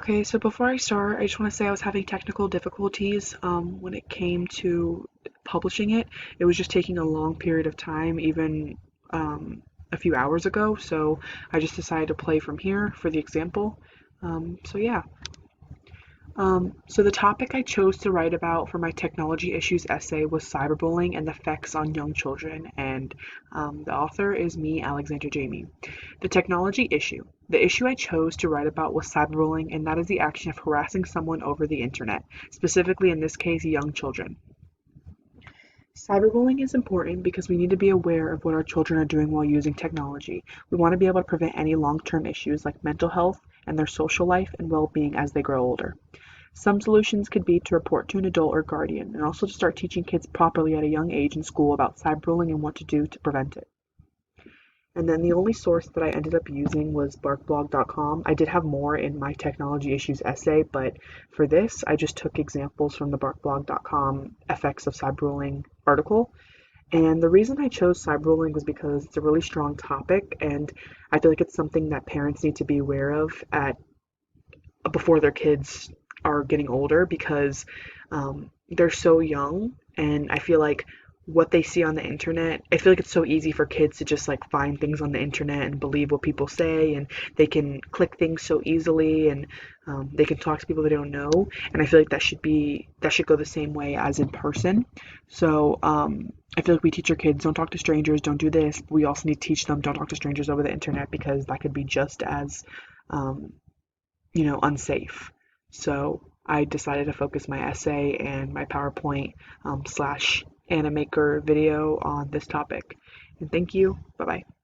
Okay, so before I start, I just want to say I was having technical difficulties when it came to publishing it. It was just taking a long period of time, even a few hours ago, so I just decided to play from here for the example. So yeah. So the topic I chose to write about for my technology issues essay was cyberbullying and the effects on young children, and the author is me, Alexandra Jamie. The technology issue. The issue I chose to write about was cyberbullying, and that is the action of harassing someone over the internet, specifically in this case, young children. Cyberbullying is important because we need to be aware of what our children are doing while using technology. We want to be able to prevent any long-term issues like mental health and their social life and well-being as they grow older. Some solutions could be to report to an adult or guardian, and also to start teaching kids properly at a young age in school about cyberbullying and what to do to prevent it. And then the only source that I ended up using was barkblog.com. I did have more in my technology issues essay, but for this, I just took examples from the barkblog.com effects of cyberbullying article. And the reason I chose cyberbullying was because it's a really strong topic, and I feel like it's something that parents need to be aware of at before their kids are getting older because they're so young, and I feel like what they see on the internet, I feel like it's so easy for kids to just like find things on the internet and believe what people say, and they can click things so easily, and they can talk to people they don't know, and I feel like that should go the same way as in person. So I feel like we teach our kids don't talk to strangers, don't do this. But we also need to teach them don't talk to strangers over the internet because that could be just as um, unsafe. So I decided to focus my essay and my PowerPoint slash Animaker video on this topic. And thank you. Bye bye.